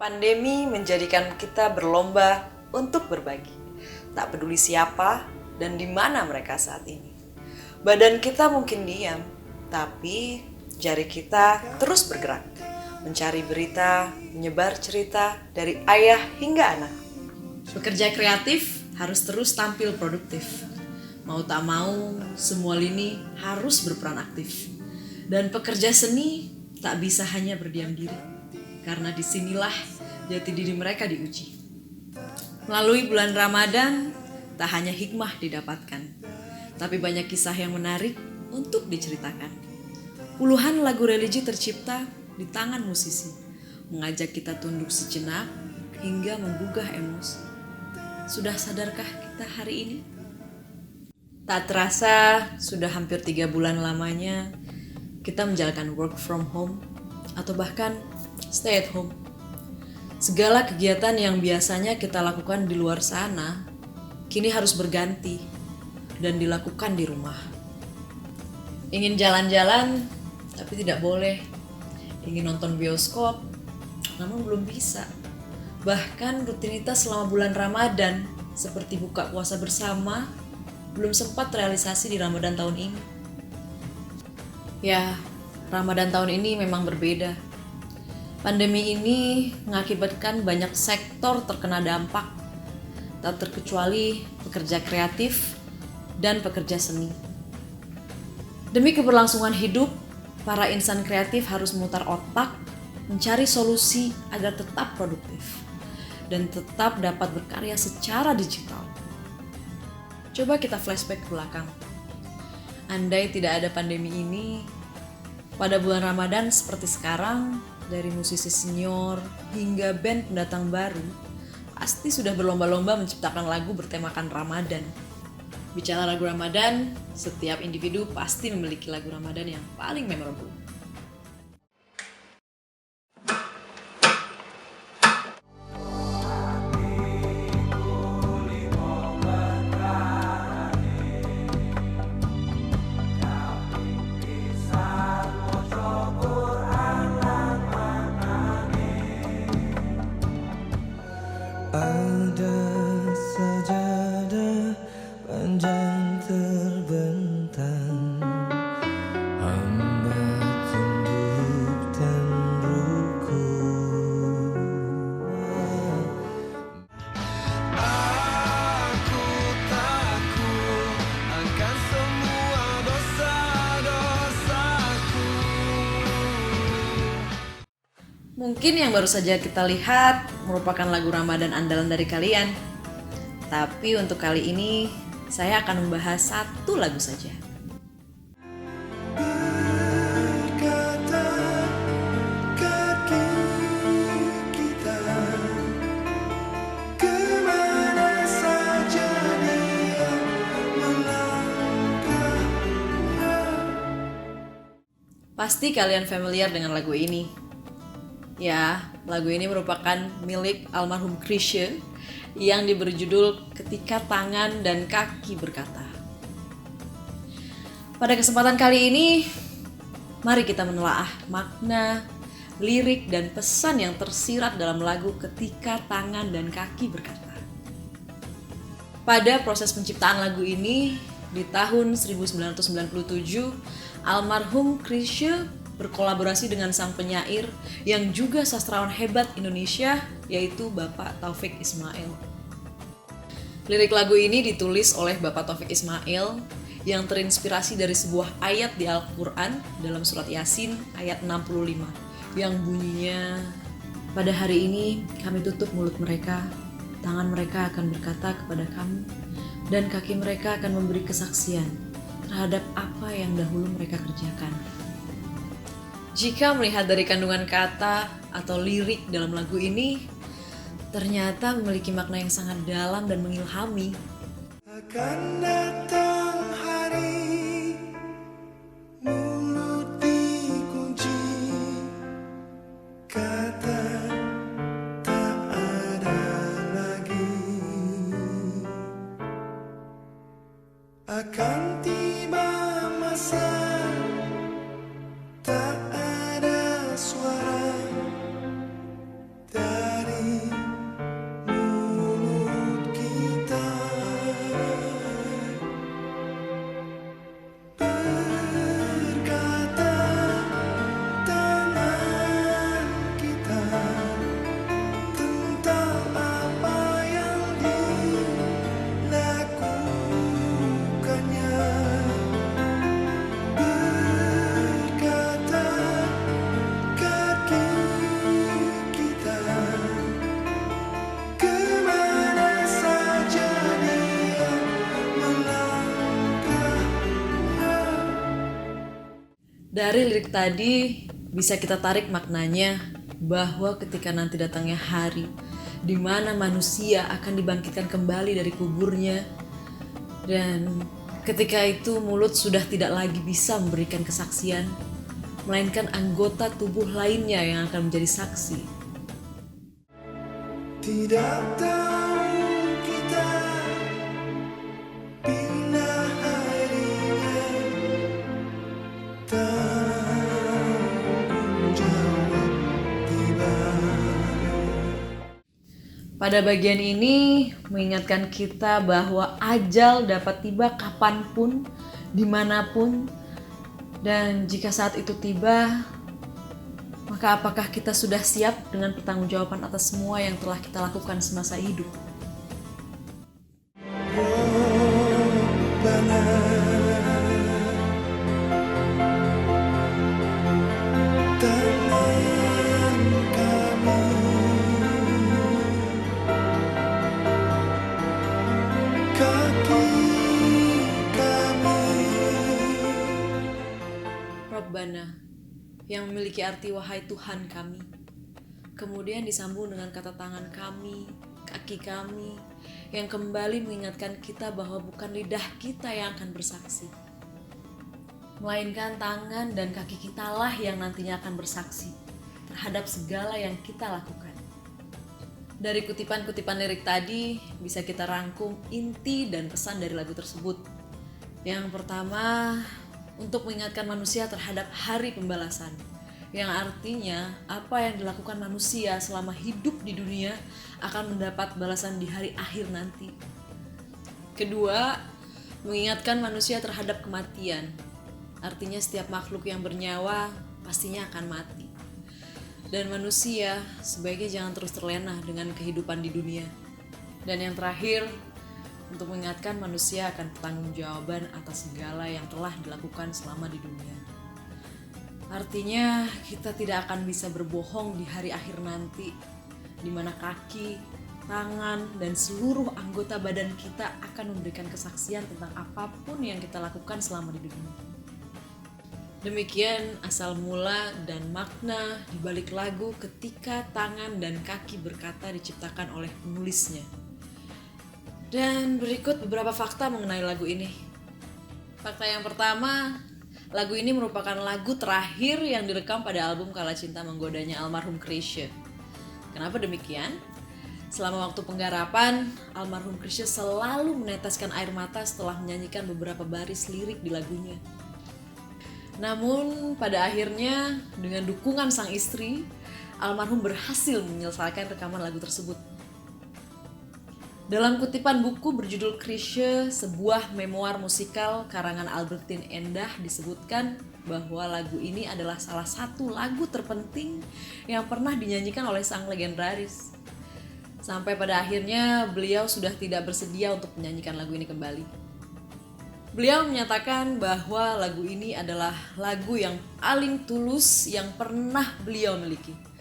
Pandemi menjadikan kita berlomba untuk berbagi. Tak peduli siapa dan di mana mereka saat ini. Badan kita mungkin diam, tapi jari kita terus bergerak. Mencari berita, menyebar cerita dari ayah hingga anak. Pekerja kreatif harus terus tampil produktif. Mau tak mau, semua lini harus berperan aktif. Dan pekerja seni tak bisa hanya berdiam diri. Karena disinilah jati diri mereka diuji. Melalui bulan Ramadan, tak hanya hikmah didapatkan, tapi banyak kisah yang menarik untuk diceritakan. Puluhan lagu religi tercipta di tangan musisi, mengajak kita tunduk sejenak hingga menggugah emosi. Sudah sadarkah kita hari ini? Tak terasa, sudah hampir 3 bulan lamanya kita menjalankan work from home atau bahkan stay at home. Segala kegiatan yang biasanya kita lakukan di luar sana, kini harus berganti dan dilakukan di rumah. Ingin jalan-jalan, tapi tidak boleh. Ingin nonton bioskop, namun belum bisa. Bahkan rutinitas selama bulan Ramadan, seperti buka puasa bersama, belum sempat realisasi di Ramadan tahun ini. Ya, Ramadan tahun ini memang berbeda. Pandemi ini mengakibatkan banyak sektor terkena dampak, tak terkecuali pekerja kreatif dan pekerja seni. Demi keberlangsungan hidup, para insan kreatif harus memutar otak, mencari solusi agar tetap produktif dan tetap dapat berkarya secara digital. Coba kita flashback ke belakang. Andai tidak ada pandemi ini, pada bulan Ramadan seperti sekarang, dari musisi senior hingga band pendatang baru, pasti sudah berlomba-lomba menciptakan lagu bertemakan Ramadan. Bicara lagu Ramadan, setiap individu pasti memiliki lagu Ramadan yang paling memorable. Ada sajadah panjang terbentang, hamba tunduk dan rukuk. Aku takut akan semua dosa-dosaku. Mungkin yang baru saja kita lihat merupakan lagu Ramadan andalan dari kalian. Tapi untuk kali ini, saya akan membahas satu lagu saja. Berkata kaki kita kemana saja dia melangkah. Pasti kalian familiar dengan lagu ini. Ya, lagu ini merupakan milik almarhum Chrisye yang diberi judul Ketika Tangan dan Kaki Berkata. Pada kesempatan kali ini, mari kita menelaah makna, lirik, dan pesan yang tersirat dalam lagu Ketika Tangan dan Kaki Berkata. Pada proses penciptaan lagu ini, di tahun 1997, almarhum Chrisye berkolaborasi dengan sang penyair yang juga sastrawan hebat Indonesia, yaitu Bapak Taufik Ismail. Lirik lagu ini ditulis oleh Bapak Taufik Ismail yang terinspirasi dari sebuah ayat di Al-Quran dalam surat Yasin ayat 65 yang bunyinya, "Pada hari ini kami tutup mulut mereka, tangan mereka akan berkata kepada kamu, dan kaki mereka akan memberi kesaksian terhadap apa yang dahulu mereka kerjakan." Jika melihat dari kandungan kata atau lirik dalam lagu ini, ternyata memiliki makna yang sangat dalam dan mengilhami. Akan datang hari mulut dikunci, kata tak ada lagi. Akan tiba masa tak ada suara dari Dari lirik tadi bisa kita tarik maknanya bahwa ketika nanti datangnya hari di mana manusia akan dibangkitkan kembali dari kuburnya, dan ketika itu mulut sudah tidak lagi bisa memberikan kesaksian, melainkan anggota tubuh lainnya yang akan menjadi saksi. Tidak tahu kita bila harinya tanggung jawab tiba. Pada bagian ini mengingatkan kita bahwa ajal dapat tiba kapanpun, dimanapun, dan jika saat itu tiba, maka apakah kita sudah siap dengan pertanggungjawaban atas semua yang telah kita lakukan semasa hidup? Robbana tangan kami, kaki kami. Robbana, yang memiliki arti wahai Tuhan kami. Kemudian disambung dengan kata tangan kami, kaki kami, yang kembali mengingatkan kita bahwa bukan lidah kita yang akan bersaksi, melainkan tangan dan kaki kitalah yang nantinya akan bersaksi terhadap segala yang kita lakukan. Dari kutipan-kutipan lirik tadi bisa kita rangkum inti dan pesan dari lagu tersebut. Yang pertama, untuk mengingatkan manusia terhadap hari pembalasan, yang artinya apa yang dilakukan manusia selama hidup di dunia akan mendapat balasan di hari akhir nanti. Kedua, mengingatkan manusia terhadap kematian, artinya setiap makhluk yang bernyawa pastinya akan mati, dan manusia sebaiknya jangan terus terlena dengan kehidupan di dunia. Dan yang terakhir, untuk mengingatkan manusia akan pertanggungjawaban atas segala yang telah dilakukan selama di dunia. Artinya kita tidak akan bisa berbohong di hari akhir nanti, di mana kaki, tangan, dan seluruh anggota badan kita akan memberikan kesaksian tentang apapun yang kita lakukan selama di dunia. Demikian asal mula dan makna di balik lagu Ketika Tangan dan Kaki Berkata diciptakan oleh penulisnya. Dan berikut beberapa fakta mengenai lagu ini. Fakta yang pertama, lagu ini merupakan lagu terakhir yang direkam pada album Kala Cinta Menggodanya almarhum Chrisye. Kenapa demikian? Selama waktu penggarapan, almarhum Chrisye selalu meneteskan air mata setelah menyanyikan beberapa baris lirik di lagunya. Namun pada akhirnya dengan dukungan sang istri, almarhum berhasil menyelesaikan rekaman lagu tersebut. Dalam kutipan buku berjudul Chrisye, sebuah memoir musikal karangan Albertine Endah, disebutkan bahwa lagu ini adalah salah satu lagu terpenting yang pernah dinyanyikan oleh sang legendaris. Sampai pada akhirnya beliau sudah tidak bersedia untuk menyanyikan lagu ini kembali. Beliau menyatakan bahwa lagu ini adalah lagu yang paling tulus yang pernah beliau miliki.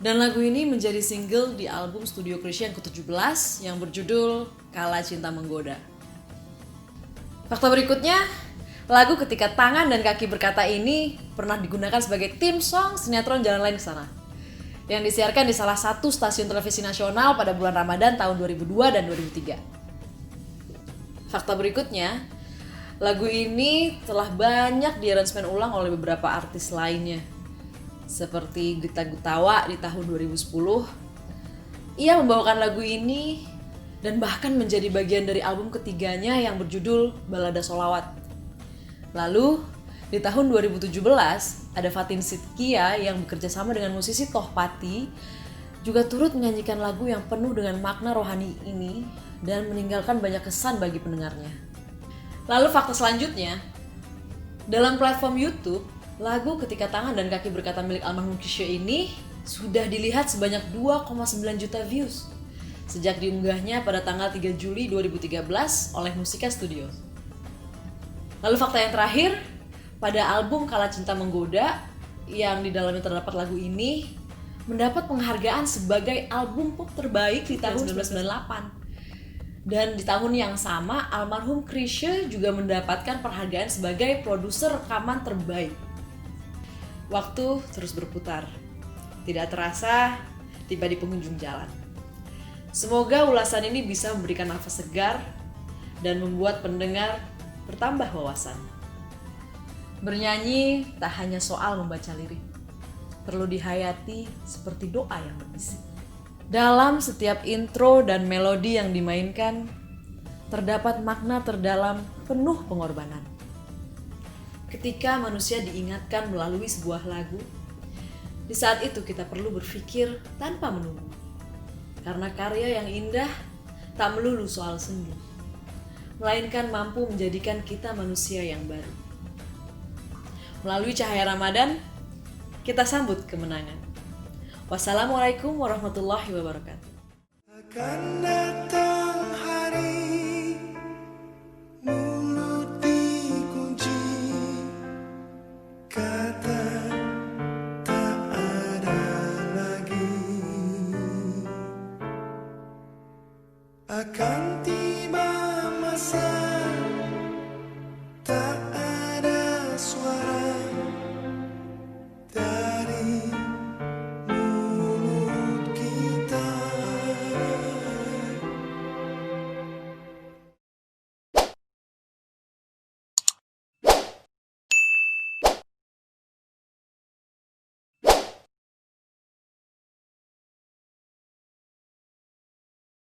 Dan lagu ini menjadi single di album studio Chrisye yang ke-17 yang berjudul Kala Cinta Menggoda. Fakta berikutnya, lagu Ketika Tangan dan Kaki Berkata ini pernah digunakan sebagai theme song sinetron Jalan Lain Kesana, yang disiarkan di salah satu stasiun televisi nasional pada bulan Ramadan tahun 2002 dan 2003. Fakta berikutnya, lagu ini telah banyak diaransemen ulang oleh beberapa artis lainnya, seperti Gita Gutawa di tahun 2010. Ia membawakan lagu ini dan bahkan menjadi bagian dari album ketiganya yang berjudul Balada Sholawat. Lalu di tahun 2017 ada Fatin Shidqia yang bekerja sama dengan musisi Tohpati juga turut menyanyikan lagu yang penuh dengan makna rohani ini dan meninggalkan banyak kesan bagi pendengarnya. Lalu fakta selanjutnya, dalam platform YouTube, lagu Ketika Tangan dan Kaki Berkata milik almarhum Chrisye ini sudah dilihat sebanyak 2,9 juta views sejak diunggahnya pada tanggal 3 Juli 2013 oleh Musika Studio. Lalu fakta yang terakhir, pada album Kala Cinta Menggoda yang di dalamnya terdapat lagu ini mendapat penghargaan sebagai album pop terbaik di tahun 1998. Dan di tahun yang sama, almarhum Chrisye juga mendapatkan penghargaan sebagai produser rekaman terbaik. Waktu terus berputar. Tidak terasa, tiba di penghujung jalan. Semoga ulasan ini bisa memberikan nafas segar dan membuat pendengar bertambah wawasan. Bernyanyi tak hanya soal membaca lirik, perlu dihayati seperti doa yang berbisik. Dalam setiap intro dan melodi yang dimainkan, terdapat makna terdalam penuh pengorbanan. Ketika manusia diingatkan melalui sebuah lagu, di saat itu kita perlu berpikir tanpa menunggu. Karena karya yang indah tak melulu soal sendu, melainkan mampu menjadikan kita manusia yang baru. Melalui cahaya Ramadan, kita sambut kemenangan. Wassalamualaikum warahmatullahi wabarakatuh. akan datang.